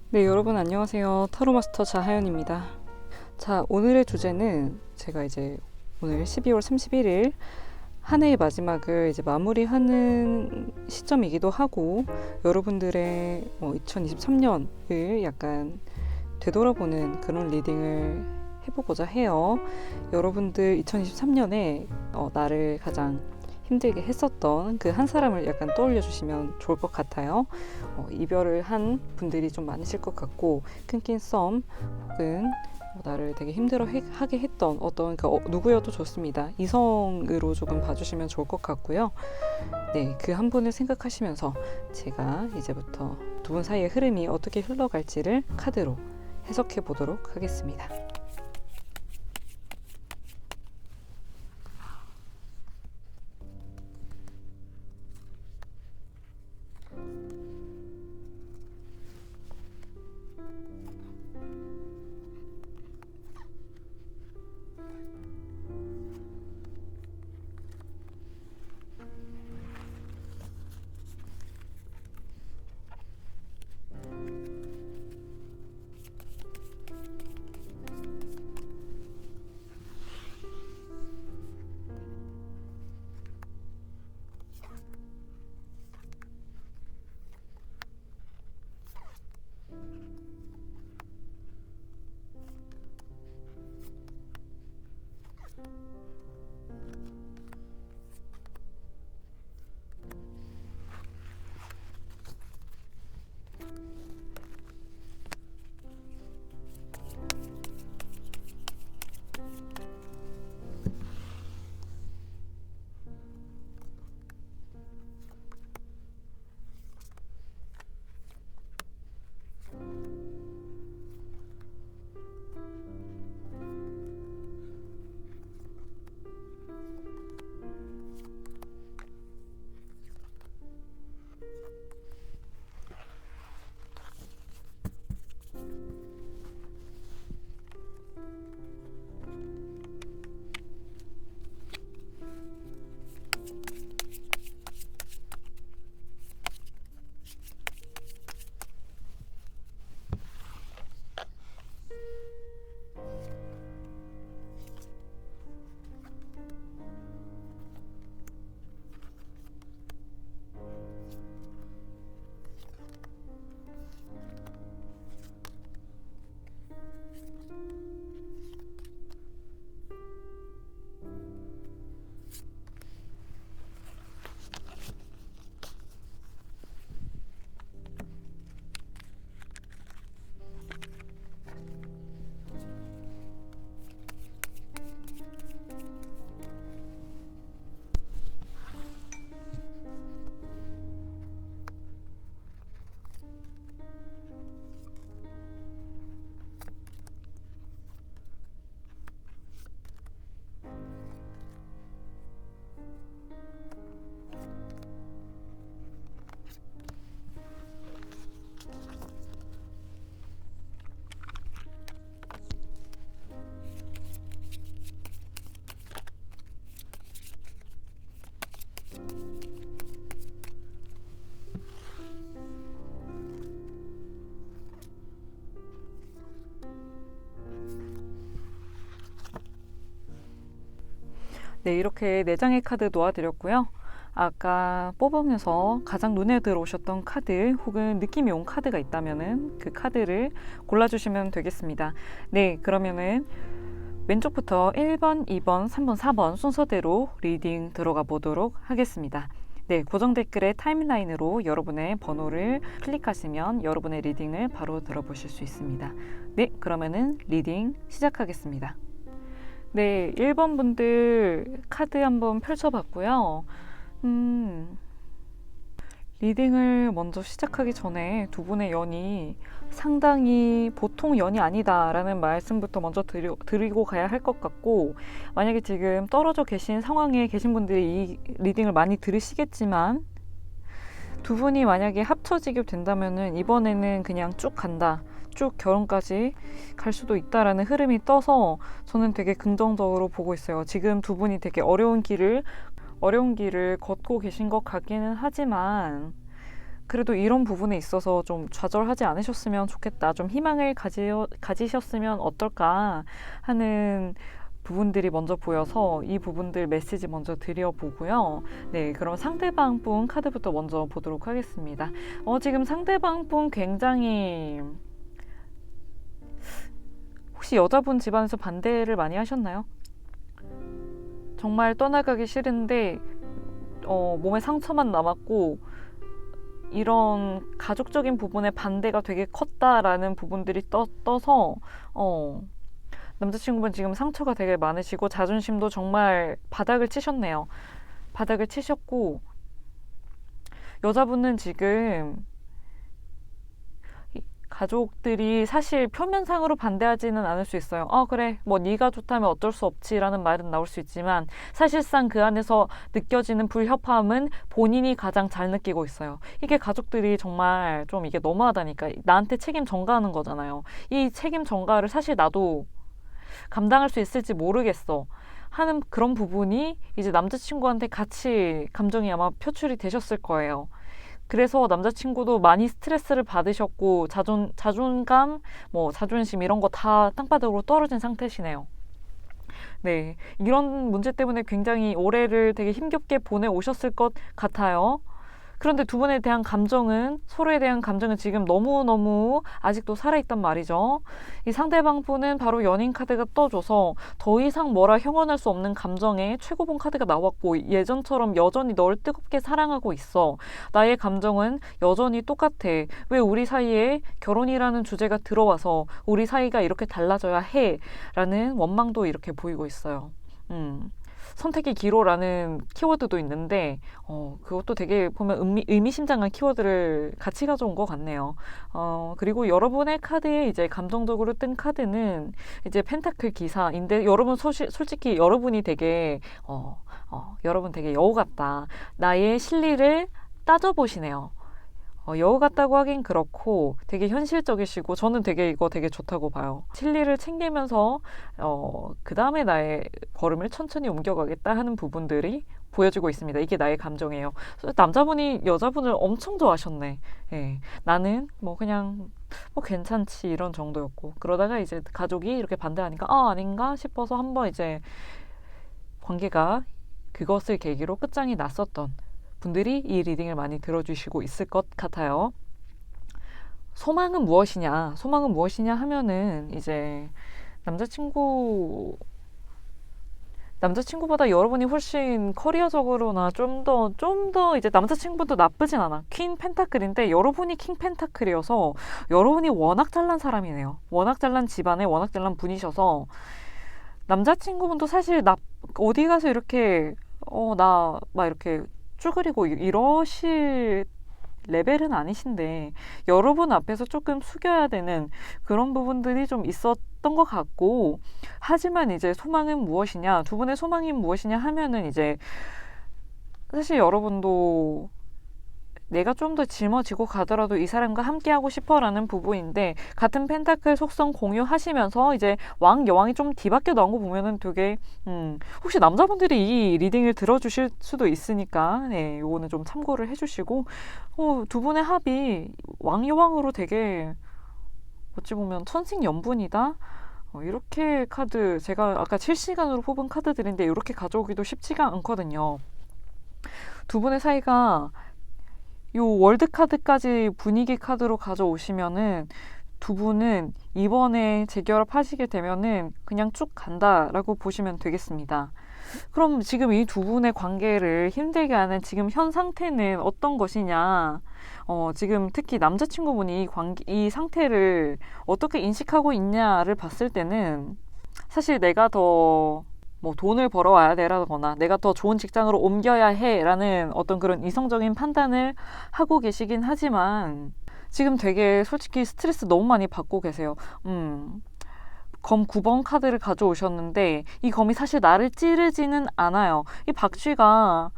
네, 여러분 안녕하세요. 타로마스터 자하연입니다. 자, 오늘의 주제는 제가 이제 오늘 12월 31일 한 해의 마지막을 이제 마무리하는 시점이기도 하고 여러분들의 2023년을 약간 되돌아보는 그런 리딩을 해보고자 해요. 여러분들 2023년에 나를 가장 힘들게 했었던 그 한 사람을 약간 떠올려 주시면 좋을 것 같아요. 이별을 한 분들이 좀 많으실 것 같고 끊긴 썸 혹은 나를 되게 하게 했던 어떤 누구여도 좋습니다. 이성으로 조금 봐주시면 좋을 것 같고요. 네, 그 한 분을 생각하시면서 제가 이제부터 두 분 사이의 흐름이 어떻게 흘러갈지를 카드로 해석해 보도록 하겠습니다. 네, 이렇게 4장의 카드 놓아드렸고요. 아까 뽑으면서 가장 눈에 들어오셨던 카드 혹은 느낌이 온 카드가 있다면은 그 카드를 골라주시면 되겠습니다. 네, 그러면은 왼쪽부터 1번, 2번, 3번, 4번 순서대로 리딩 들어가 보도록 하겠습니다. 네, 고정 댓글의 타임라인으로 여러분의 번호를 클릭하시면 여러분의 리딩을 바로 들어보실 수 있습니다. 네, 그러면은 리딩 시작하겠습니다. 네, 1번 분들 카드 한번 펼쳐봤고요. 리딩을 먼저 시작하기 전에 두 분의 연이 상당히 보통 연이 아니다라는 말씀부터 먼저 드리고 가야 할 것 같고, 만약에 지금 떨어져 계신 상황에 계신 분들이 이 리딩을 많이 들으시겠지만 두 분이 만약에 합쳐지게 된다면은 이번에는 그냥 쭉 간다, 쭉 결혼까지 갈 수도 있다라는 흐름이 떠서 저는 되게 긍정적으로 보고 있어요. 지금 두 분이 되게 어려운 길을 걷고 계신 것 같기는 하지만 그래도 이런 부분에 있어서 좀 좌절하지 않으셨으면 좋겠다. 좀 희망을 가지셨으면 어떨까 하는 부분들이 먼저 보여서 이 부분들 메시지 먼저 드려보고요. 네, 그럼 상대방 분 카드부터 먼저 보도록 하겠습니다. 지금 상대방 분 굉장히 혹시 여자분 집안에서 반대를 많이 하셨나요? 정말 떠나가기 싫은데 몸에 상처만 남았고 이런 가족적인 부분에 반대가 되게 컸다라는 부분들이 떠서 남자친구분 지금 상처가 되게 많으시고 자존심도 정말 바닥을 치셨네요. 바닥을 치셨고 여자분은 지금 가족들이 사실 표면상으로 반대하지는 않을 수 있어요. 그래 뭐 네가 좋다면 어쩔 수 없지라는 말은 나올 수 있지만 사실상 그 안에서 느껴지는 불협화음은 본인이 가장 잘 느끼고 있어요. 이게 가족들이 정말 좀 이게 너무하다니까. 나한테 책임 전가하는 거잖아요. 이 책임 전가를 사실 나도 감당할 수 있을지 모르겠어 하는 그런 부분이 이제 남자친구한테 같이 감정이 아마 표출이 되셨을 거예요. 그래서 남자친구도 많이 스트레스를 받으셨고 자존감, 뭐 자존심 이런 거 다 땅바닥으로 떨어진 상태시네요. 네, 이런 문제 때문에 굉장히 올해를 되게 힘겹게 보내오셨을 것 같아요. 그런데 두 분에 대한 감정은 서로에 대한 감정은 지금 너무너무 아직도 살아있단 말이죠. 이 상대방 분은 바로 연인 카드가 떠줘서 더 이상 뭐라 형언할 수 없는 감정의 최고봉 카드가 나왔고 예전처럼 여전히 널 뜨겁게 사랑하고 있어. 나의 감정은 여전히 똑같아. 왜 우리 사이에 결혼이라는 주제가 들어와서 우리 사이가 이렇게 달라져야 해? 라는 원망도 이렇게 보이고 있어요. 선택의 기로라는 키워드도 있는데 그것도 되게 보면 의미심장한 키워드를 같이 가져온 것 같네요. 그리고 여러분의 카드에 이제 감정적으로 뜬 카드는 이제 펜타클 기사인데 여러분 솔직히 여러분이 되게 여러분 되게 여우 같다. 나의 실리를 따져보시네요. 여우 같다고 하긴 그렇고 되게 현실적이시고 저는 되게 이거 되게 좋다고 봐요. 진리를 챙기면서 그 다음에 나의 걸음을 천천히 옮겨가겠다 하는 부분들이 보여지고 있습니다. 이게 나의 감정이에요. 남자분이 여자분을 엄청 좋아하셨네. 예. 나는 뭐 그냥 뭐 괜찮지 이런 정도였고 그러다가 이제 가족이 이렇게 반대하니까 아닌가 싶어서 한번 이제 관계가 그것을 계기로 끝장이 났었던 분들이 이 리딩을 많이 들어주시고 있을 것 같아요. 소망은 무엇이냐? 소망은 무엇이냐 하면은 이제 남자친구보다 여러분이 훨씬 커리어적으로나 좀 더 이제 남자친구도 나쁘진 않아. 퀸 펜타클인데 여러분이 킹 펜타클이어서 여러분이 워낙 잘난 사람이네요. 워낙 잘난 집안에 워낙 잘난 분이셔서 남자친구분도 사실 어디 가서 이렇게 나 막 이렇게 쭈그리고 이러실 레벨은 아니신데 여러분 앞에서 조금 숙여야 되는 그런 부분들이 좀 있었던 것 같고 하지만 이제 소망은 무엇이냐 두 분의 소망이 무엇이냐 하면은 이제 사실 여러분도 내가 좀 더 짊어지고 가더라도 이 사람과 함께하고 싶어라는 부분인데 같은 펜타클 속성 공유하시면서 이제 여왕이 좀 뒤바뀌어 나온 거 보면은 되게 혹시 남자분들이 이 리딩을 들어주실 수도 있으니까 네, 요거는 좀 참고를 해주시고 두 분의 합이 여왕으로 되게 어찌 보면 천생연분이다. 이렇게 카드 제가 아까 실시간으로 뽑은 카드들인데 이렇게 가져오기도 쉽지가 않거든요. 두 분의 사이가 요 월드 카드까지 분위기 카드로 가져오시면은 두 분은 이번에 재결합 하시게 되면은 그냥 쭉 간다라고 보시면 되겠습니다. 그럼 지금 이 두 분의 관계를 힘들게 하는 지금 현 상태는 어떤 것이냐? 지금 특히 남자친구분이 이 상태를 어떻게 인식하고 있냐를 봤을 때는 사실 내가 더 뭐 돈을 벌어와야 되라거나 내가 더 좋은 직장으로 옮겨야 해라는 어떤 그런 이성적인 판단을 하고 계시긴 하지만 지금 되게 솔직히 스트레스 너무 많이 받고 계세요. 검 9번 카드를 가져오셨는데 이 검이 사실 나를 찌르지는 않아요. 이 박쥐가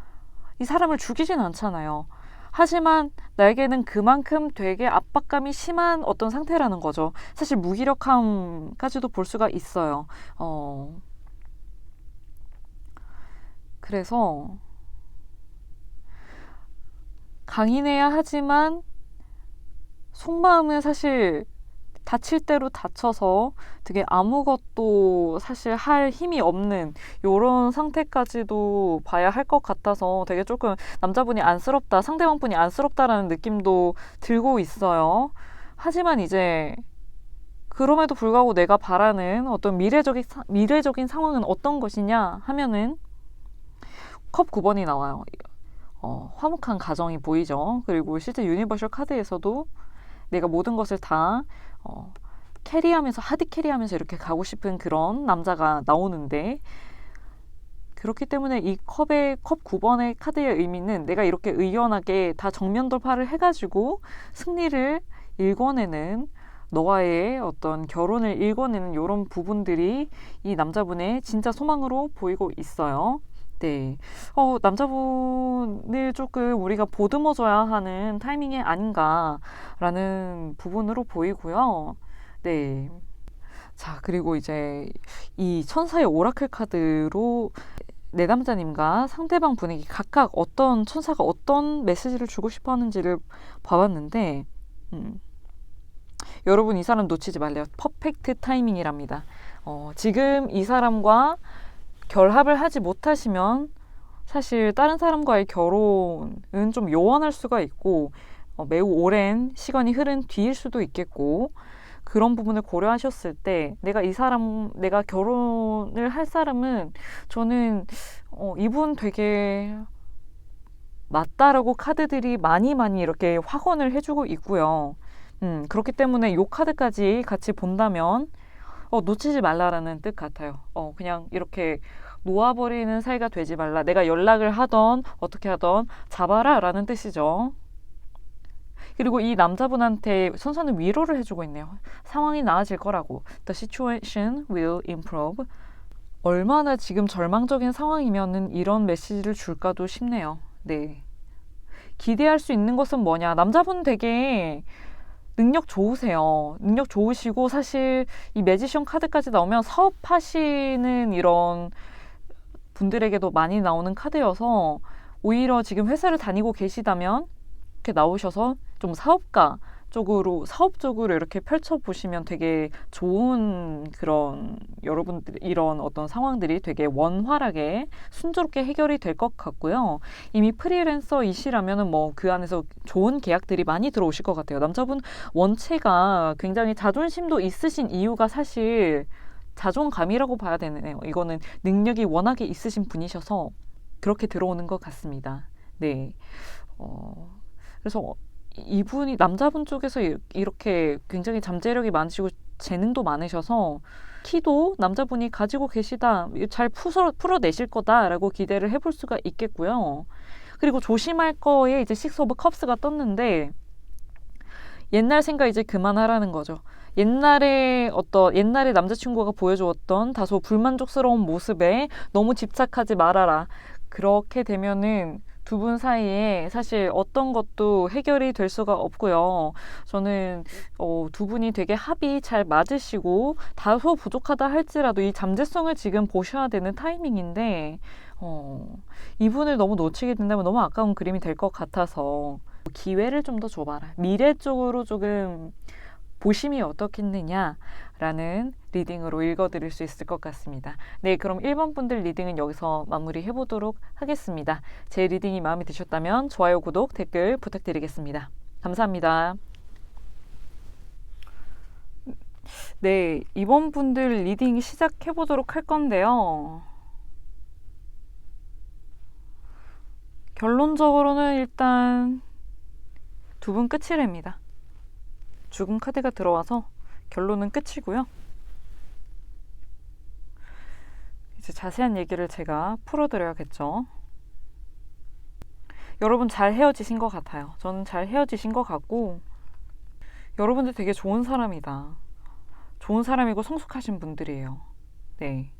이 사람을 죽이진 않잖아요. 하지만 나에게는 그만큼 되게 압박감이 심한 어떤 상태라는 거죠. 사실 무기력함까지도 볼 수가 있어요. 그래서 강인해야 하지만 속마음은 사실 다칠 대로 다쳐서 되게 아무것도 사실 할 힘이 없는 요런 상태까지도 봐야 할 것 같아서 되게 조금 남자분이 안쓰럽다, 상대방분이 안쓰럽다라는 느낌도 들고 있어요. 하지만 이제 그럼에도 불구하고 내가 바라는 어떤 미래적인 상황은 어떤 것이냐 하면은 컵 9번이 나와요. 화목한 가정이 보이죠. 그리고 실제 유니버셜 카드에서도 내가 모든 것을 다 캐리하면서 하드 캐리하면서 이렇게 가고 싶은 그런 남자가 나오는데, 그렇기 때문에 이 컵 9번의 카드의 의미는 내가 이렇게 의연하게 다 정면 돌파를 해가지고 승리를 일궈내는, 너와의 어떤 결혼을 일궈내는 이런 부분들이 이 남자분의 진짜 소망으로 보이고 있어요. 네, 남자분을 조금 우리가 보듬어줘야 하는 타이밍이 아닌가라는 부분으로 보이고요. 네. 자, 그리고 이제 이 천사의 오라클 카드로 내담자님과 상대방 분에게 각각 어떤 천사가 어떤 메시지를 주고 싶어 하는지를 봐봤는데, 여러분 이 사람 놓치지 말래요. 퍼펙트 타이밍이랍니다. 지금 이 사람과 결합을 하지 못하시면 사실 다른 사람과의 결혼은 좀 요원할 수가 있고 매우 오랜 시간이 흐른 뒤일 수도 있겠고, 그런 부분을 고려하셨을 때 내가 결혼을 할 사람은 저는 이분 되게 맞다라고 카드들이 많이 이렇게 확언을 해주고 있고요. 그렇기 때문에 이 카드까지 같이 본다면 놓치지 말라라는 뜻 같아요. 그냥 이렇게 놓아버리는 사이가 되지 말라. 내가 연락을 하던 어떻게 하던 잡아라 라는 뜻이죠. 그리고 이 남자분한테 선사는 위로를 해주고 있네요. 상황이 나아질 거라고. The situation will improve. 얼마나 지금 절망적인 상황이면은 이런 메시지를 줄까도 싶네요. 네. 기대할 수 있는 것은 뭐냐. 남자분 되게 능력 좋으세요. 능력 좋으시고, 사실 이 매지션 카드까지 나오면 사업하시는 이런 분들에게도 많이 나오는 카드여서, 오히려 지금 회사를 다니고 계시다면 이렇게 나오셔서 좀 사업적으로 이렇게 펼쳐보시면 되게 좋은, 그런 여러분들 이런 어떤 상황들이 되게 원활하게 순조롭게 해결이 될 것 같고요. 이미 프리랜서이시라면은 뭐 그 안에서 좋은 계약들이 많이 들어오실 것 같아요. 남자분 원체가 굉장히 자존심도 있으신 이유가 사실 자존감이라고 봐야 되네요. 이거는 능력이 워낙에 있으신 분이셔서 그렇게 들어오는 것 같습니다. 네. 그래서 이분이 남자분 쪽에서 이렇게 굉장히 잠재력이 많으시고 재능도 많으셔서 키도 남자분이 가지고 계시다, 잘 풀어내실 거다라고 기대를 해볼 수가 있겠고요. 그리고 조심할 거에 이제 식스 오브 컵스가 떴는데, 옛날 생각 이제 그만하라는 거죠. 옛날에 남자친구가 보여주었던 다소 불만족스러운 모습에 너무 집착하지 말아라. 그렇게 되면은 두 분 사이에 사실 어떤 것도 해결이 될 수가 없고요. 저는 두 분이 되게 합이 잘 맞으시고 다소 부족하다 할지라도 이 잠재성을 지금 보셔야 되는 타이밍인데, 이분을 너무 놓치게 된다면 너무 아까운 그림이 될 것 같아서 기회를 좀 더 줘봐라. 미래 쪽으로 조금 보심이 어떻겠느냐라는 리딩으로 읽어드릴 수 있을 것 같습니다. 네, 그럼 1번 분들 리딩은 여기서 마무리해보도록 하겠습니다. 제 리딩이 마음에 드셨다면 좋아요, 구독, 댓글 부탁드리겠습니다. 감사합니다. 네, 이번 분들 리딩 시작해보도록 할 건데요. 결론적으로는 일단 두 분 끝이랍니다. 죽음 카드가 들어와서 결론은 끝이고요. 이제 자세한 얘기를 제가 풀어드려야겠죠. 여러분 잘 헤어지신 것 같아요. 저는 잘 헤어지신 것 같고, 여러분들 되게 좋은 사람이다. 좋은 사람이고 성숙하신 분들이에요. 네.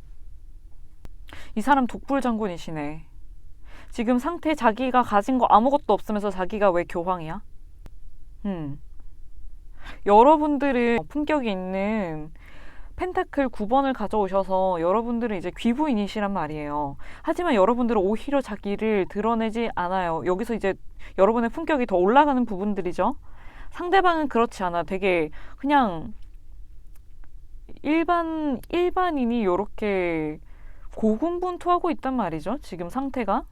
이 사람 독불장군이시네. 지금 상태 자기가 가진 거 아무것도 없으면서 자기가 왜 교황이야? 여러분들은 품격이 있는 펜타클 9번을 가져오셔서 여러분들은 이제 귀부인이시란 말이에요. 하지만 여러분들은 오히려 자기를 드러내지 않아요. 여기서 이제 여러분의 품격이 더 올라가는 부분들이죠. 상대방은 그렇지 않아. 되게 그냥 일반인이 요렇게 고군분투하고 있단 말이죠. 지금 상태가.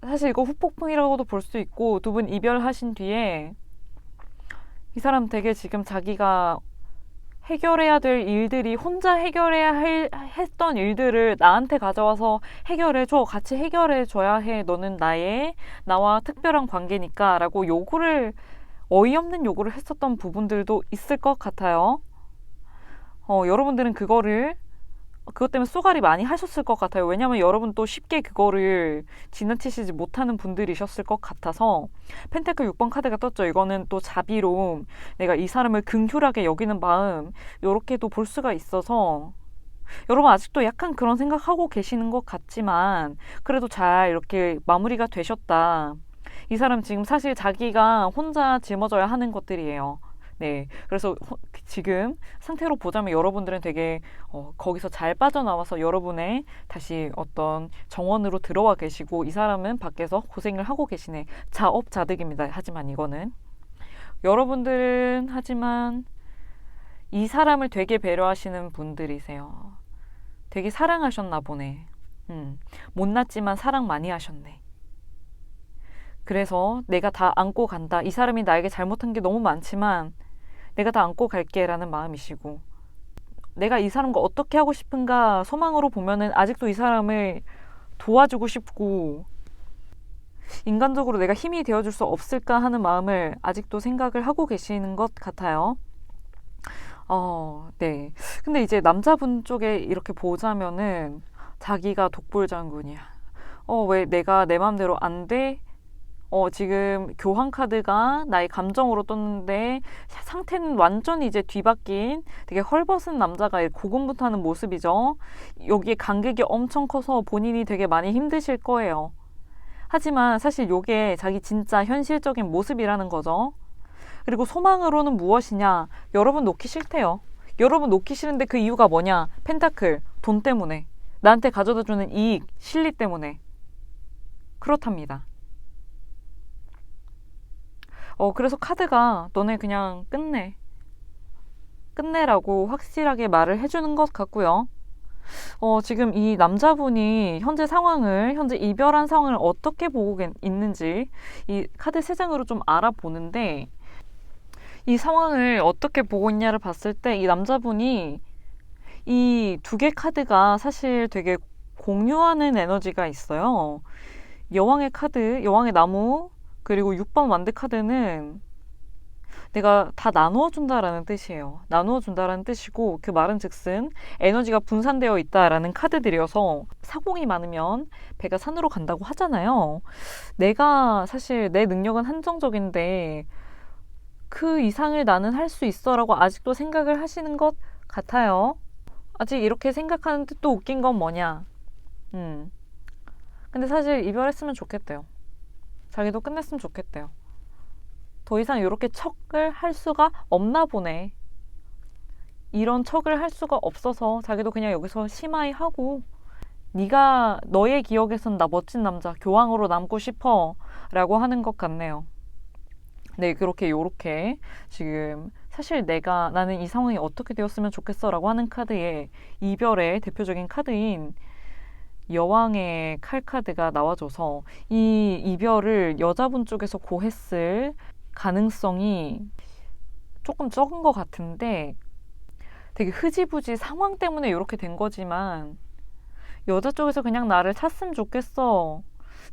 사실 이거 후폭풍이라고도 볼 수 있고, 두 분 이별하신 뒤에 이 사람 되게 지금 자기가 해결해야 될 일들이 혼자 했던 일들을 나한테 가져와서 해결해줘. 같이 해결해줘야 해. 너는 나와 특별한 관계니까 라고 어이없는 요구를 했었던 부분들도 있을 것 같아요. 여러분들은 그것 때문에 쏘가리 많이 하셨을 것 같아요. 왜냐면 여러분 또 쉽게 그거를 지나치시지 못하는 분들이셨을 것 같아서. 펜타클 6번 카드가 떴죠. 이거는 또 자비로움, 내가 이 사람을 긍휼하게 여기는 마음, 요렇게도 볼 수가 있어서 여러분 아직도 약간 그런 생각하고 계시는 것 같지만 그래도 잘 이렇게 마무리가 되셨다. 이 사람 지금 사실 자기가 혼자 짊어져야 하는 것들이에요. 네, 그래서 지금 상태로 보자면 여러분들은 되게 거기서 잘 빠져나와서 여러분의 다시 어떤 정원으로 들어와 계시고, 이 사람은 밖에서 고생을 하고 계시네. 자업자득입니다. 하지만 이거는 여러분들은 하지만 이 사람을 되게 배려하시는 분들이세요. 되게 사랑하셨나 보네. 못났지만 사랑 많이 하셨네. 그래서 내가 다 안고 간다. 이 사람이 나에게 잘못한 게 너무 많지만 내가 다 안고 갈게 라는 마음이시고, 내가 이 사람과 어떻게 하고 싶은가 소망으로 보면은 아직도 이 사람을 도와주고 싶고, 인간적으로 내가 힘이 되어줄 수 없을까 하는 마음을 아직도 생각을 하고 계시는 것 같아요. 네. 근데 이제 남자분 쪽에 이렇게 보자면은 자기가 독불장군이야. 왜 내가 내 마음대로 안 돼? 지금 교황 카드가 나의 감정으로 떴는데 상태는 완전히 이제 뒤바뀐 되게 헐벗은 남자가 고군분투하는 모습이죠. 여기에 간격이 엄청 커서 본인이 되게 많이 힘드실 거예요. 하지만 사실 이게 자기 진짜 현실적인 모습이라는 거죠. 그리고 소망으로는 무엇이냐? 여러분 놓기 싫대요. 여러분 놓기 싫은데 그 이유가 뭐냐? 펜타클, 돈 때문에. 나한테 가져다주는 이익, 실리 때문에. 그렇답니다. 그래서 카드가 너네 그냥 끝내라고 확실하게 말을 해주는 것 같고요. 지금 이 남자분이 현재 이별한 상황을 어떻게 보고 있는지 이 카드 3장으로 좀 알아보는데, 이 상황을 어떻게 보고 있냐를 봤을 때 이 남자분이 이 2개 카드가 사실 되게 공유하는 에너지가 있어요. 여왕의 카드, 여왕의 나무, 그리고 6번 완드 카드는 내가 다 나누어 준다라는 뜻이에요. 나누어 준다라는 뜻이고, 그 말은 즉슨 에너지가 분산되어 있다라는 카드들이어서 사공이 많으면 배가 산으로 간다고 하잖아요. 사실 내 능력은 한정적인데 그 이상을 나는 할 수 있어 라고 아직도 생각을 하시는 것 같아요. 아직 이렇게 생각하는데 또 웃긴 건 뭐냐? 근데 사실 이별했으면 좋겠대요. 자기도 끝냈으면 좋겠대요. 더 이상 이렇게 척을 할 수가 없나 보네. 이런 척을 할 수가 없어서 자기도 그냥 여기서 심하이 하고, 너의 기억에선 나 멋진 남자, 교황으로 남고 싶어 라고 하는 것 같네요. 네, 요렇게 지금 사실 나는 이 상황이 어떻게 되었으면 좋겠어 라고 하는 카드에 이별의 대표적인 카드인 여왕의 칼 카드가 나와줘서 이 이별을 여자분 쪽에서 고했을 가능성이 조금 적은 것 같은데, 되게 흐지부지 상황 때문에 이렇게 된 거지만 여자 쪽에서 그냥 나를 찼으면 좋겠어,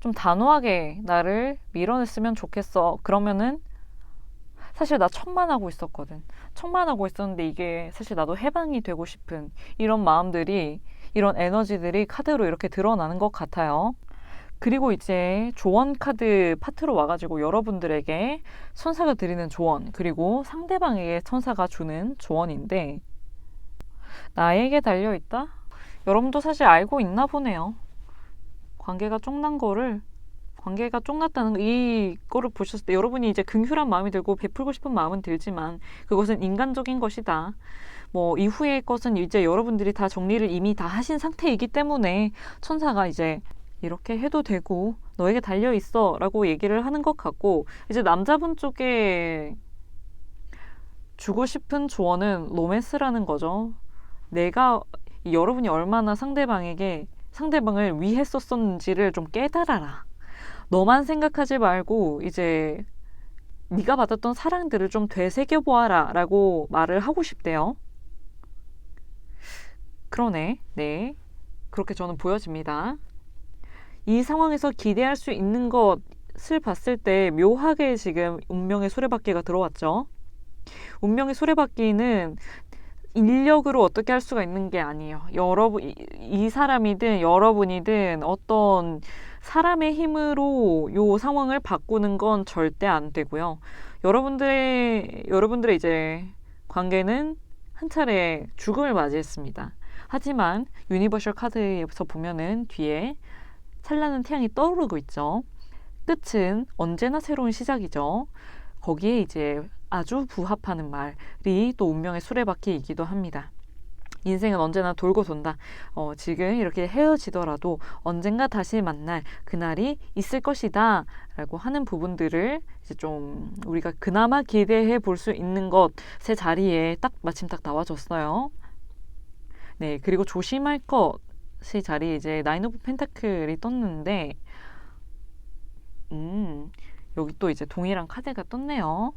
좀 단호하게 나를 밀어냈으면 좋겠어, 그러면은 사실 나 천만하고 있었거든. 천만하고 있었는데 이게 사실 나도 해방이 되고 싶은 이런 마음들이, 이런 에너지들이 카드로 이렇게 드러나는 것 같아요. 그리고 이제 조언 카드 파트로 와가지고 여러분들에게 천사가 드리는 조언, 그리고 상대방에게 천사가 주는 조언인데, 나에게 달려있다? 여러분도 사실 알고 있나 보네요. 관계가 쫑난 거를 관계가 쫑났다는 이거를 보셨을 때 여러분이 이제 긍휼한 마음이 들고 베풀고 싶은 마음은 들지만 그것은 인간적인 것이다. 뭐 이후의 것은 이제 여러분들이 다 정리를 이미 다 하신 상태이기 때문에 천사가 이제 이렇게 해도 되고 너에게 달려있어 라고 얘기를 하는 것 같고, 이제 남자분 쪽에 주고 싶은 조언은 로맨스라는 거죠. 여러분이 얼마나 상대방을 위했었는지를 좀 깨달아라. 너만 생각하지 말고 이제 네가 받았던 사랑들을 좀 되새겨보아라 라고 말을 하고 싶대요. 그러네. 네. 그렇게 저는 보여집니다. 이 상황에서 기대할 수 있는 것을 봤을 때 묘하게 지금 운명의 수레바퀴가 들어왔죠. 운명의 수레바퀴는 인력으로 어떻게 할 수가 있는 게 아니에요. 이 사람이든 여러분이든 어떤 사람의 힘으로 요 상황을 바꾸는 건 절대 안 되고요. 여러분들의 이제 관계는 한 차례 죽음을 맞이했습니다. 하지만 유니버셜 카드에서 보면은 뒤에 찬란한 태양이 떠오르고 있죠. 끝은 언제나 새로운 시작이죠. 거기에 이제 아주 부합하는 말이 또 운명의 수레바퀴이기도 합니다. 인생은 언제나 돌고 돈다. 지금 이렇게 헤어지더라도 언젠가 다시 만날 그날이 있을 것이다 라고 하는 부분들을 이제 좀 우리가 그나마 기대해 볼 수 있는 것의 자리에 마침 딱 나와줬어요. 네, 그리고 조심할 것의 자리에 이제 나인 오브 펜타클이 떴는데 여기 또 이제 동일한 카드가 떴네요.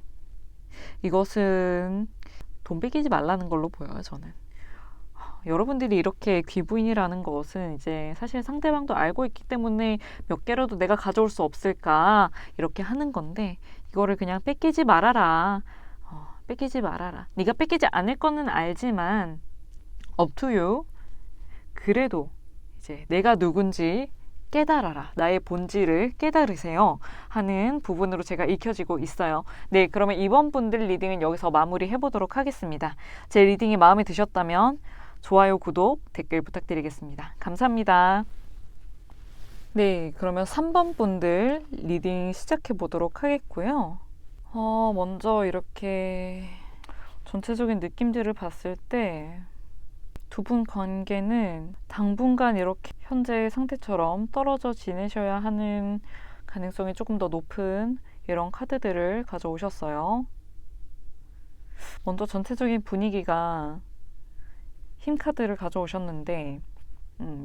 이것은 돈 뺏기지 말라는 걸로 보여요, 저는. 여러분들이 이렇게 귀부인이라는 것은 이제 사실 상대방도 알고 있기 때문에 몇 개라도 내가 가져올 수 없을까 이렇게 하는 건데, 이거를 그냥 뺏기지 말아라. 뺏기지 말아라. 네가 뺏기지 않을 거는 알지만 up to you. 그래도 이제 내가 누군지 깨달아라. 나의 본질을 깨달으세요 하는 부분으로 제가 읽혀지고 있어요. 네, 그러면 이번 분들 리딩은 여기서 마무리 해보도록 하겠습니다. 제 리딩이 마음에 드셨다면 좋아요, 구독, 댓글 부탁드리겠습니다. 감사합니다. 네, 그러면 3번 분들 리딩 시작해 보도록 하겠고요. 먼저 이렇게 전체적인 느낌들을 봤을 때 두 분 관계는 당분간 이렇게 현재 상태처럼 떨어져 지내셔야 하는 가능성이 조금 더 높은 이런 카드들을 가져오셨어요. 먼저 전체적인 분위기가 힘 카드를 가져오셨는데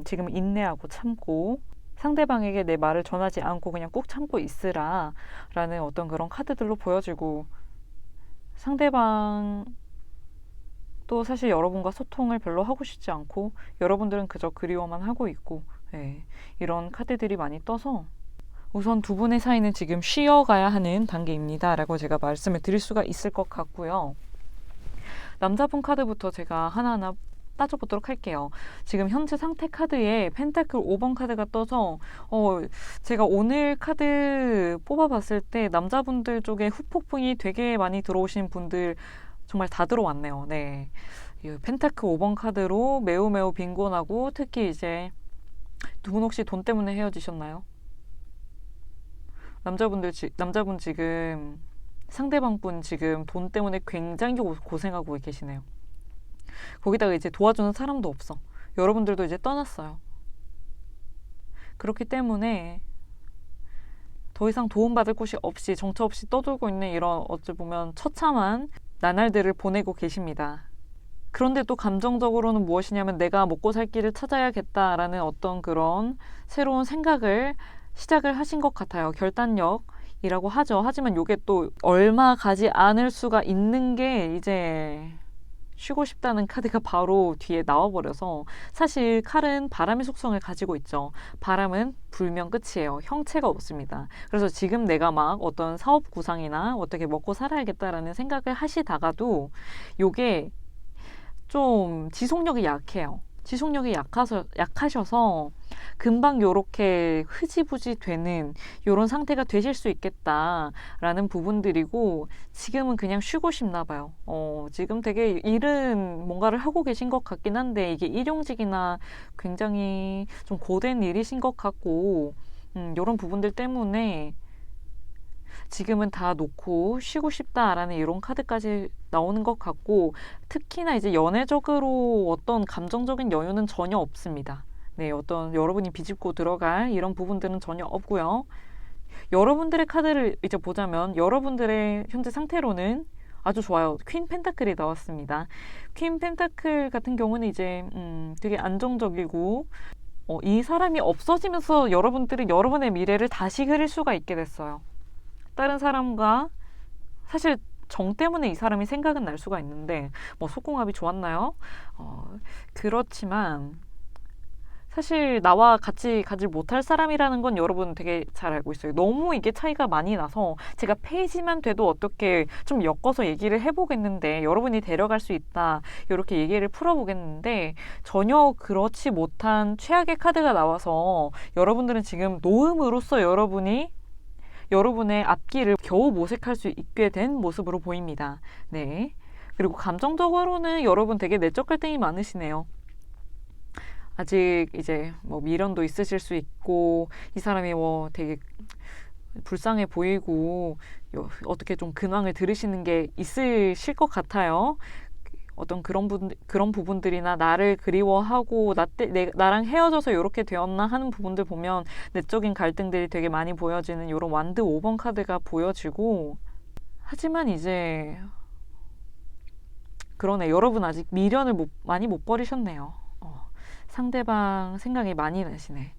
지금 인내하고 참고 상대방에게 내 말을 전하지 않고 그냥 꾹 참고 있으라 라는 어떤 그런 카드들로 보여지고, 상대방 또 사실 여러분과 소통을 별로 하고 싶지 않고 여러분들은 그저 그리워만 하고 있고, 네, 이런 카드들이 많이 떠서 우선 두 분의 사이는 지금 쉬어가야 하는 단계입니다 라고 제가 말씀을 드릴 수가 있을 것 같고요. 남자분 카드부터 제가 하나하나 따져보도록 할게요. 지금 현재 상태 카드에 펜타클 5번 카드가 떠서 제가 오늘 카드 뽑아봤을 때 남자분들 쪽에 후폭풍이 되게 많이 들어오신 분들 정말 다 들어왔네요. 네, 이 펜타클 5번 카드로 매우 빈곤하고, 특히 이제 두 분 혹시 돈 때문에 헤어지셨나요? 남자분 지금 상대방 분 지금 돈 때문에 굉장히 고생하고 계시네요. 거기다가 이제 도와주는 사람도 없어. 여러분들도 이제 떠났어요. 그렇기 때문에 더 이상 도움받을 곳이 없이 정처 없이 떠돌고 있는 이런 어찌 보면 처참한 나날들을 보내고 계십니다. 그런데 또 감정적으로는 무엇이냐면 내가 먹고 살 길을 찾아야겠다라는 어떤 그런 새로운 생각을 시작을 하신 것 같아요. 결단력이라고 하죠. 하지만 이게 또 얼마 가지 않을 수가 있는 게 이제 쉬고 싶다는 카드가 바로 뒤에 나와버려서, 사실 칼은 바람의 속성을 가지고 있죠. 바람은 불면 끝이에요. 형체가 없습니다. 그래서 지금 내가 막 어떤 사업 구상이나 어떻게 먹고 살아야겠다라는 생각을 하시다가도 요게 좀 지속력이 약해요. 지속력이 약하셔서 금방 요렇게 흐지부지 되는 요런 상태가 되실 수 있겠다라는 부분들이고, 지금은 그냥 쉬고 싶나 봐요. 지금 되게 일은 뭔가를 하고 계신 것 같긴 한데 이게 일용직이나 굉장히 좀 고된 일이신 것 같고, 이런 부분들 때문에 지금은 다 놓고 쉬고 싶다라는 이런 카드까지 나오는 것 같고, 특히나 이제 연애적으로 어떤 감정적인 여유는 전혀 없습니다. 네, 어떤 여러분이 비집고 들어갈 이런 부분들은 전혀 없고요. 여러분들의 카드를 이제 보자면 여러분들의 현재 상태로는 아주 좋아요. 퀸 펜타클이 나왔습니다. 퀸 펜타클 같은 경우는 이제 되게 안정적이고, 이 사람이 없어지면서 여러분들은 여러분의 미래를 다시 그릴 수가 있게 됐어요. 다른 사람과 사실 정 때문에 이 사람이 생각은 날 수가 있는데 뭐 속궁합이 좋았나요? 그렇지만 사실 나와 같이 가지 못할 사람이라는 건 여러분 되게 잘 알고 있어요. 너무 이게 차이가 많이 나서 제가 페이지만 돼도 어떻게 좀 엮어서 얘기를 해보겠는데, 여러분이 데려갈 수 있다 이렇게 얘기를 풀어보겠는데, 전혀 그렇지 못한 최악의 카드가 나와서 여러분들은 지금 놓음으로써 여러분의 앞길을 겨우 모색할 수 있게 된 모습으로 보입니다. 네. 그리고 감정적으로는 여러분 되게 내적 갈등이 많으시네요. 아직 이제 뭐 미련도 있으실 수 있고, 이 사람이 뭐 되게 불쌍해 보이고 어떻게 좀 근황을 들으시는 게 있으실 것 같아요. 어떤 그런 부분들이나 나를 그리워하고 나랑 헤어져서 이렇게 되었나 하는 부분들 보면 내적인 갈등들이 되게 많이 보여지는 이런 완드 5번 카드가 보여지고, 하지만 이제 그러네. 여러분 아직 미련을 많이 못 버리셨네요. 상대방 생각이 많이 나시네.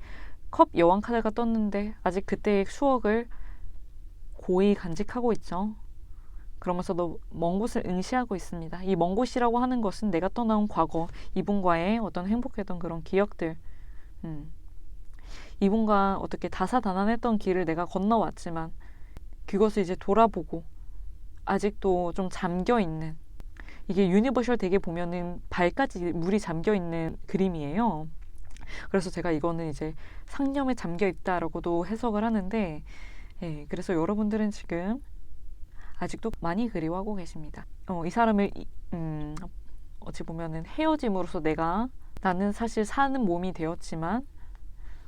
컵 여왕 카드가 떴는데 아직 그때의 추억을 고이 간직하고 있죠. 그러면서도 먼 곳을 응시하고 있습니다. 이 먼 곳이라고 하는 것은 내가 떠나온 과거, 이분과의 어떤 행복했던 그런 기억들, 이분과 어떻게 다사다난했던 길을 내가 건너왔지만 그것을 이제 돌아보고 아직도 좀 잠겨있는, 이게 유니버셜 덱에 보면은 발까지 물이 잠겨있는 그림이에요. 그래서 제가 이거는 이제 상념에 잠겨있다라고도 해석을 하는데, 예, 그래서 여러분들은 지금 아직도 많이 그리워하고 계십니다. 이 사람을 어찌 보면은 헤어짐으로써 나는 사실 사는 몸이 되었지만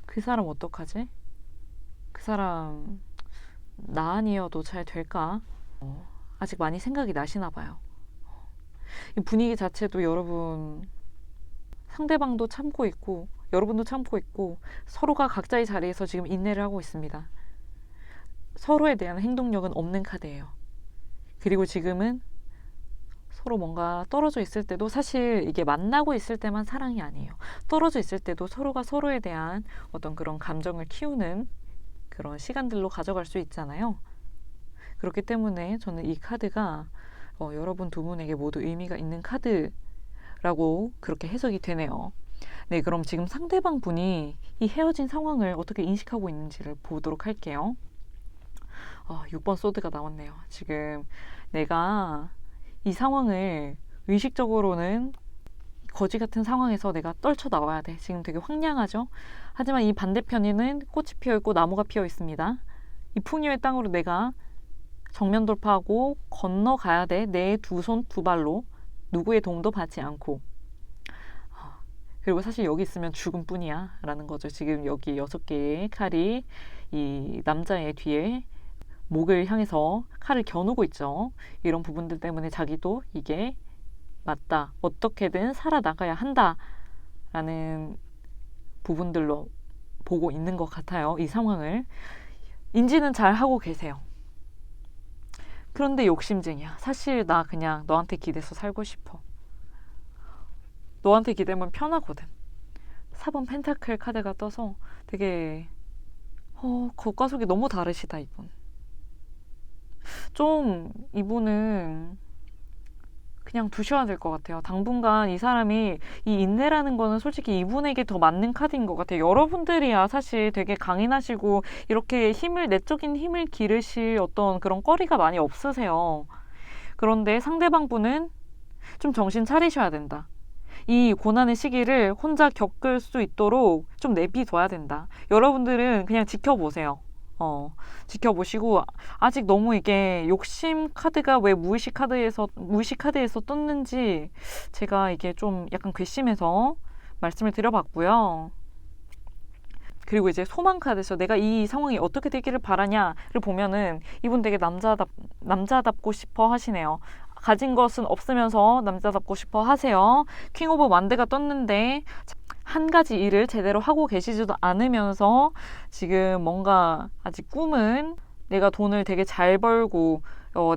그 사람 어떡하지? 그 사람 나 아니어도 잘 될까? 아직 많이 생각이 나시나 봐요. 이 분위기 자체도 여러분 상대방도 참고 있고 여러분도 참고 있고 서로가 각자의 자리에서 지금 인내를 하고 있습니다. 서로에 대한 행동력은 없는 카드예요. 그리고 지금은 서로 뭔가 떨어져 있을 때도 사실 이게 만나고 있을 때만 사랑이 아니에요. 떨어져 있을 때도 서로가 서로에 대한 어떤 그런 감정을 키우는 그런 시간들로 가져갈 수 있잖아요. 그렇기 때문에 저는 이 카드가 여러분 두 분에게 모두 의미가 있는 카드라고 그렇게 해석이 되네요. 네, 그럼 지금 상대방 분이 이 헤어진 상황을 어떻게 인식하고 있는지를 보도록 할게요. 6번 소드가 나왔네요. 지금 내가 이 상황을 의식적으로는 거지 같은 상황에서 내가 떨쳐 나와야 돼. 지금 되게 황량하죠? 하지만 이 반대편에는 꽃이 피어 있고 나무가 피어 있습니다. 이 풍요의 땅으로 내가 정면 돌파하고 건너가야 돼. 내 두 손 두 발로 누구의 도움도 받지 않고. 그리고 사실 여기 있으면 죽음뿐이야 라는 거죠. 지금 여기 6개의 칼이 이 남자의 뒤에 목을 향해서 칼을 겨누고 있죠. 이런 부분들 때문에 자기도 이게 맞다, 어떻게든 살아나가야 한다 라는 부분들로 보고 있는 것 같아요. 이 상황을 인지는 잘 하고 계세요. 그런데 욕심쟁이야. 사실 나 그냥 너한테 기대서 살고 싶어. 너한테 기대면 편하거든. 4번 펜타클 카드가 떠서 되게 겉과 속이 너무 다르시다. 이분 좀 이분은 그냥 두셔야 될 것 같아요. 당분간 이 사람이 이 인내라는 거는 솔직히 이분에게 더 맞는 카드인 것 같아요. 여러분들이야 사실 되게 강인하시고 이렇게 내적인 힘을 기르실 어떤 그런 거리가 많이 없으세요. 그런데 상대방 분은 좀 정신 차리셔야 된다. 이 고난의 시기를 혼자 겪을 수 있도록 좀 내비둬야 된다. 여러분들은 그냥 지켜보세요. 지켜보시고, 아직 너무 이게 욕심 카드가 왜 무의식 카드에서 떴는지 제가 이게 좀 약간 괘씸해서 말씀을 드려봤고요. 그리고 이제 소망 카드에서 내가 이 상황이 어떻게 되기를 바라냐를 보면은 이분 되게 남자답고 싶어 하시네요. 가진 것은 없으면서 남자답고 싶어 하세요. 킹 오브 완드가 떴는데 한 가지 일을 제대로 하고 계시지도 않으면서 지금 뭔가 아직 꿈은 내가 돈을 되게 잘 벌고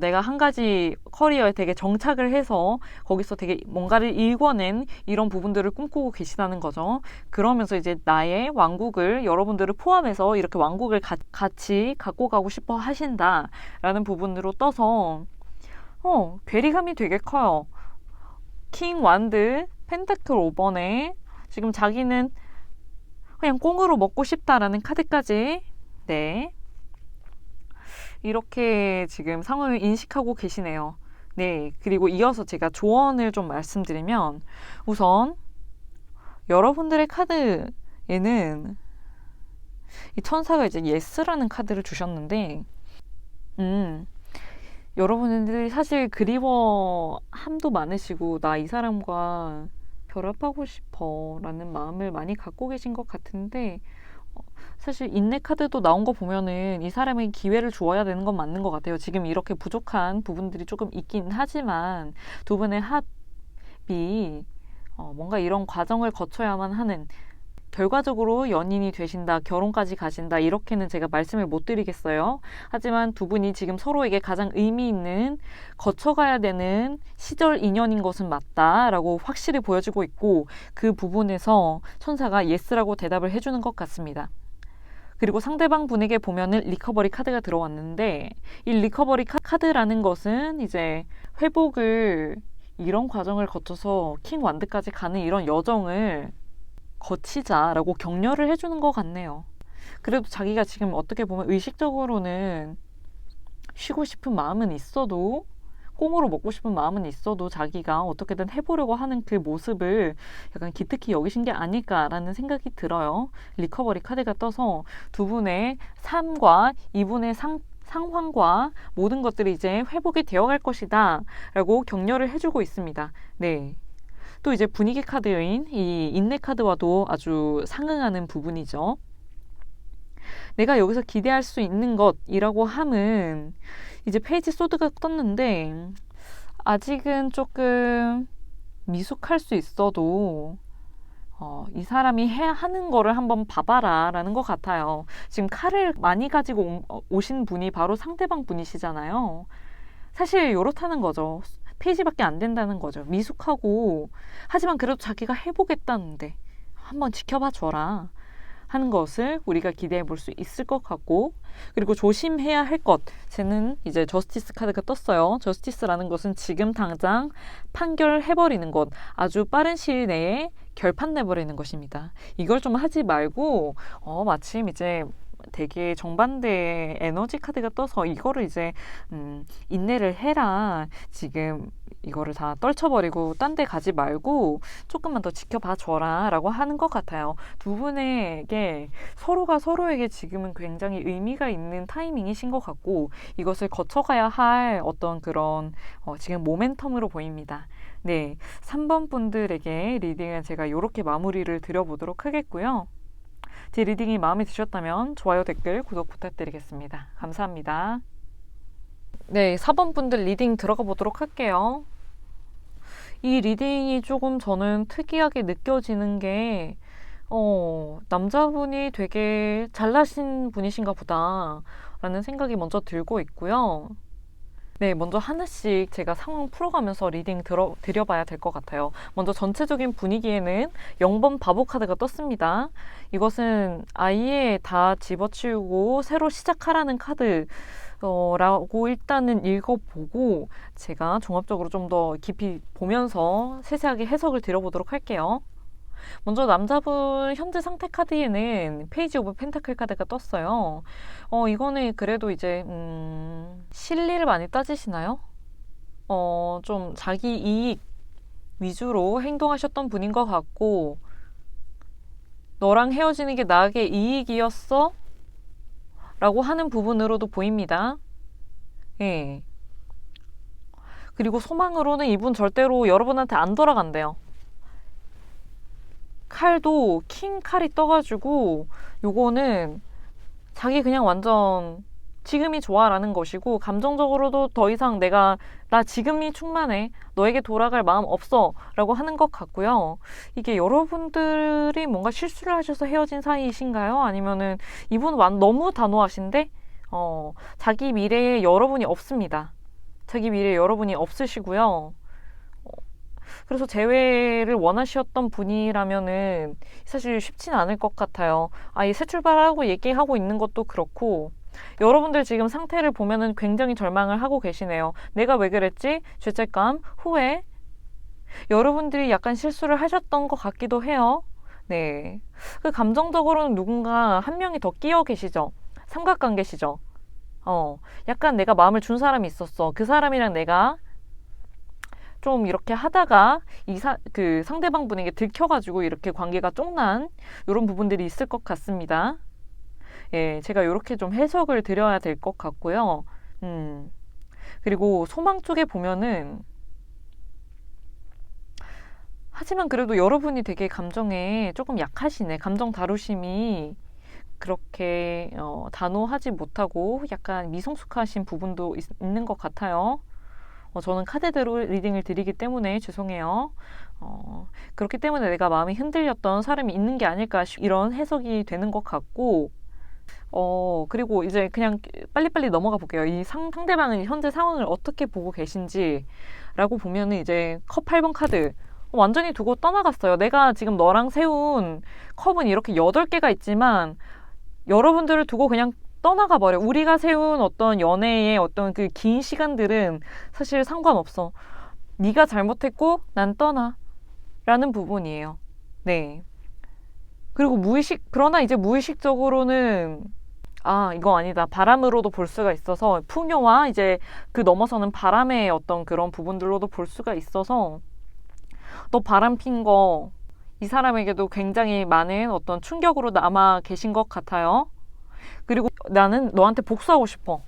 내가 한 가지 커리어에 되게 정착을 해서 거기서 되게 뭔가를 일궈낸 이런 부분들을 꿈꾸고 계시다는 거죠. 그러면서 이제 나의 왕국을 여러분들을 포함해서 이렇게 왕국을 같이 갖고 가고 싶어 하신다라는 부분으로 떠서 괴리감이 되게 커요. 킹 완드 펜타클 5번에 지금 자기는 그냥 꽁으로 먹고 싶다라는 카드까지 네 이렇게 지금 상황을 인식하고 계시네요. 네, 그리고 이어서 제가 조언을 좀 말씀드리면 우선 여러분들의 카드에는 이 천사가 이제 예스라는 카드를 주셨는데 여러분들이 사실 그리워함도 많으시고 나 이 사람과 결합하고 싶어 라는 마음을 많이 갖고 계신 것 같은데 사실 인내 카드도 나온 거 보면은 이 사람에게 기회를 주어야 되는 건 맞는 것 같아요. 지금 이렇게 부족한 부분들이 조금 있긴 하지만 두 분의 합이 뭔가 이런 과정을 거쳐야만 하는 결과적으로 연인이 되신다, 결혼까지 가신다 이렇게는 제가 말씀을 못 드리겠어요. 하지만 두 분이 지금 서로에게 가장 의미 있는 거쳐가야 되는 시절 인연인 것은 맞다라고 확실히 보여지고 있고 그 부분에서 천사가 예스라고 대답을 해주는 것 같습니다. 그리고 상대방 분에게 보면은 리커버리 카드가 들어왔는데 이 리커버리 카드라는 것은 이제 회복을 이런 과정을 거쳐서 킹 완드까지 가는 이런 여정을 거치자라고 격려를 해주는 것 같네요. 그래도 자기가 지금 어떻게 보면 의식적으로는 쉬고 싶은 마음은 있어도 꽁으로 먹고 싶은 마음은 있어도 자기가 어떻게든 해보려고 하는 그 모습을 약간 기특히 여기신 게 아닐까라는 생각이 들어요. 리커버리 카드가 떠서 두 분의 삶과 이분의 상황과 모든 것들이 이제 회복이 되어갈 것이다 라고 격려를 해주고 있습니다. 네. 또 이제 분위기 카드인 이 인내 카드와도 아주 상응하는 부분이죠. 내가 여기서 기대할 수 있는 것이라고 함은 이제 페이지 소드가 떴는데 아직은 조금 미숙할 수 있어도 이 사람이 하는 거를 한번 봐봐라 라는 것 같아요. 지금 칼을 많이 가지고 오신 분이 바로 상대방 분이시잖아요. 사실 이렇다는 거죠. 페이지밖에 안 된다는 거죠. 미숙하고 하지만 그래도 자기가 해보겠다는데 한번 지켜봐 줘라 하는 것을 우리가 기대해 볼 수 있을 것 같고 그리고 조심해야 할 것 쟤는 이제 저스티스 카드가 떴어요. 저스티스라는 것은 지금 당장 판결해버리는 것 아주 빠른 시일 내에 결판내버리는 것입니다. 이걸 좀 하지 말고 마침 이제 되게 정반대의 에너지 카드가 떠서 이거를 이제 인내를 해라. 지금 이거를 다 떨쳐버리고 딴 데 가지 말고 조금만 더 지켜봐 줘라 라고 하는 것 같아요. 두 분에게 서로가 서로에게 지금은 굉장히 의미가 있는 타이밍이신 것 같고 이것을 거쳐가야 할 어떤 그런 지금 모멘텀으로 보입니다. 네, 3번 분들에게 리딩은 제가 이렇게 마무리를 드려보도록 하겠고요. 제 리딩이 마음에 드셨다면 좋아요, 댓글, 구독 부탁드리겠습니다. 감사합니다. 네, 4번 분들 리딩 들어가 보도록 할게요. 이 리딩이 조금 저는 특이하게 느껴지는 게 남자분이 되게 잘나신 분이신가 보다 라는 생각이 먼저 들고 있고요. 네, 먼저 하나씩 제가 상황 풀어가면서 리딩 드려봐야 될 것 같아요. 먼저 전체적인 분위기에는 0번 바보 카드가 떴습니다. 이것은 아예 다 집어치우고 새로 시작하라는 카드 라고 일단은 읽어보고 제가 종합적으로 좀 더 깊이 보면서 세세하게 해석을 드려보도록 할게요. 먼저 남자분 현재 상태 카드에는 페이지 오브 펜타클 카드가 떴어요. 이거는 그래도 이제 실리를 많이 따지시나요? 좀 자기 이익 위주로 행동하셨던 분인 것 같고 너랑 헤어지는 게 나에게 이익이었어? 라고 하는 부분으로도 보입니다. 예. 그리고 소망으로는 이분 절대로 여러분한테 안 돌아간대요. 칼도 킹 칼이 떠가지고 요거는 자기 그냥 완전 지금이 좋아라는 것이고 감정적으로도 더 이상 나 지금이 충만해. 너에게 돌아갈 마음 없어. 라고 하는 것 같고요. 이게 여러분들이 뭔가 실수를 하셔서 헤어진 사이이신가요? 아니면은 이분 너무 단호하신데 자기 미래에 여러분이 없습니다. 자기 미래에 여러분이 없으시고요. 그래서 재회를 원하셨던 분이라면은 사실 쉽진 않을 것 같아요. 아예 새 출발하고 얘기하고 있는 것도 그렇고 여러분들 지금 상태를 보면은 굉장히 절망을 하고 계시네요. 내가 왜 그랬지? 죄책감, 후회. 여러분들이 약간 실수를 하셨던 것 같기도 해요. 네. 그 감정적으로는 누군가 한 명이 더 끼어 계시죠? 삼각관계시죠? 약간 내가 마음을 준 사람이 있었어. 그 사람이랑 내가 좀 이렇게 하다가 그 상대방 분에게 들켜가지고 이렇게 관계가 쫑난 이런 부분들이 있을 것 같습니다. 예, 제가 이렇게 좀 해석을 드려야 될 것 같고요. 그리고 소망 쪽에 보면은 하지만 그래도 여러분이 되게 감정에 조금 약하시네. 감정 다루심이 그렇게 단호하지 못하고 약간 미성숙하신 부분도 있는 것 같아요. 저는 카드대로 리딩을 드리기 때문에 죄송해요. 그렇기 때문에 내가 마음이 흔들렸던 사람이 있는 게 아닐까 이런 해석이 되는 것 같고 그리고 이제 그냥 빨리빨리 넘어가 볼게요. 이 상대방은 현재 상황을 어떻게 보고 계신지라고 보면은 이제 컵 8번 카드 완전히 두고 떠나갔어요. 내가 지금 너랑 세운 컵은 이렇게 8개가 있지만 여러분들을 두고 그냥 떠나가 버려. 우리가 세운 어떤 연애의 어떤 그 긴 시간들은 사실 상관없어. 네가 잘못했고 난 떠나 라는 부분이에요. 네. 그리고 그러나 이제 무의식적으로는 이거 아니다. 바람으로도 볼 수가 있어서 풍요와 이제 그 넘어서는 바람의 어떤 그런 부분들로도 볼 수가 있어서 너 바람 핀 거 이 사람에게도 굉장히 많은 어떤 충격으로 남아 계신 것 같아요. 그리고 나는 너한테 복수하고 싶어.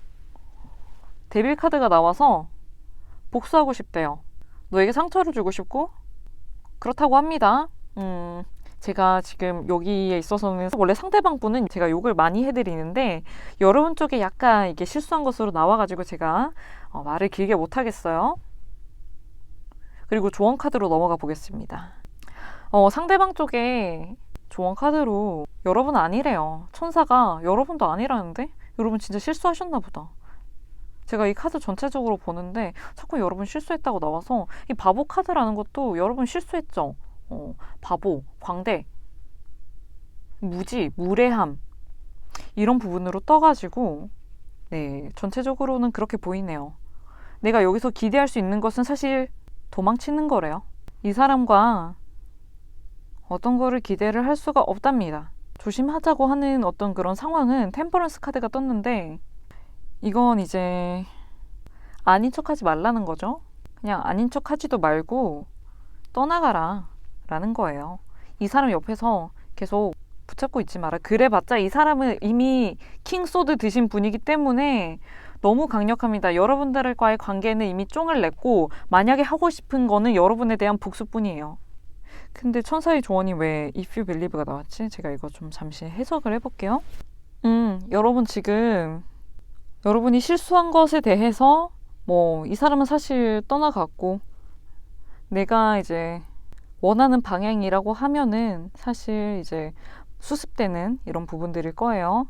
데빌 카드가 나와서 복수하고 싶대요. 너에게 상처를 주고 싶고 그렇다고 합니다. 제가 지금 여기에 있어서는 원래 상대방 분은 제가 욕을 많이 해드리는데 여러분 쪽에 약간 이게 실수한 것으로 나와가지고 제가 말을 길게 못하겠어요. 그리고 조언 카드로 넘어가 보겠습니다. 상대방 쪽에 조언 카드로 여러분 아니래요. 천사가 여러분도 아니라는데? 여러분 진짜 실수하셨나 보다. 제가 이 카드 전체적으로 보는데 자꾸 여러분 실수했다고 나와서 이 바보 카드라는 것도 여러분 실수했죠. 바보, 광대, 무지, 무례함 이런 부분으로 떠가지고 네, 전체적으로는 그렇게 보이네요. 내가 여기서 기대할 수 있는 것은 사실 도망치는 거래요. 이 사람과 어떤 거를 기대를 할 수가 없답니다. 조심하자고 하는 어떤 그런 상황은 템퍼런스 카드가 떴는데 이건 이제 아닌 척하지 말라는 거죠. 그냥 아닌 척하지도 말고 떠나가라 라는 거예요. 이 사람 옆에서 계속 붙잡고 있지 마라. 그래봤자 이 사람은 이미 킹소드 드신 분이기 때문에 너무 강력합니다. 여러분들과의 관계는 이미 쫑을 냈고 만약에 하고 싶은 거는 여러분에 대한 복수뿐이에요. 근데 천사의 조언이 왜 If you believe가 나왔지? 제가 이거 좀 잠시 해석을 해볼게요. 여러분 지금 여러분이 실수한 것에 대해서 이 사람은 사실 떠나갔고 내가 이제 원하는 방향이라고 하면은 사실 이제 수습되는 이런 부분들일 거예요.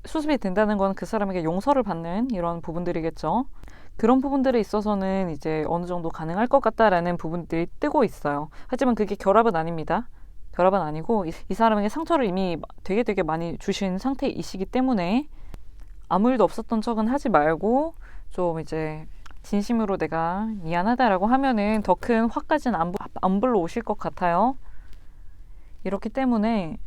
수습이 된다는 건 그 사람에게 용서를 받는 이런 부분들이겠죠. 그런 부분들에 있어서는 이제 어느 정도 가능할 것 같다라는 부분들이 뜨고 있어요. 하지만 그게 결합은 아닙니다. 결합은 아니고 이 사람에게 상처를 이미 되게 많이 주신 상태이시기 때문에 아무 일도 없었던 척은 하지 말고 좀 이제 진심으로 내가 미안하다라고 하면은 더 큰 화까지는 안 불러오실 것 같아요. 이렇기 때문에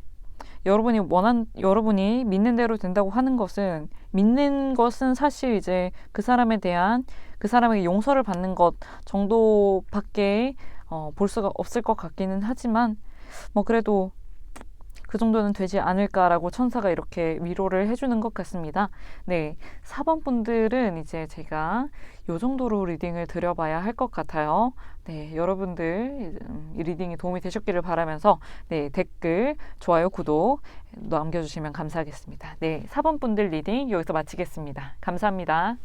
여러분이 믿는 대로 된다고 하는 것은 믿는 것은 사실 이제 그 사람에 대한 그 사람에게 용서를 받는 것 정도밖에 볼 수가 없을 것 같기는 하지만 그래도 그 정도는 되지 않을까라고 천사가 이렇게 위로를 해주는 것 같습니다. 네, 4번 분들은 이제 제가 요 정도로 리딩을 드려봐야 할 것 같아요. 네, 여러분들 이 리딩이 도움이 되셨기를 바라면서 네, 댓글, 좋아요, 구독 남겨주시면 감사하겠습니다. 네, 4번 분들 리딩 여기서 마치겠습니다. 감사합니다.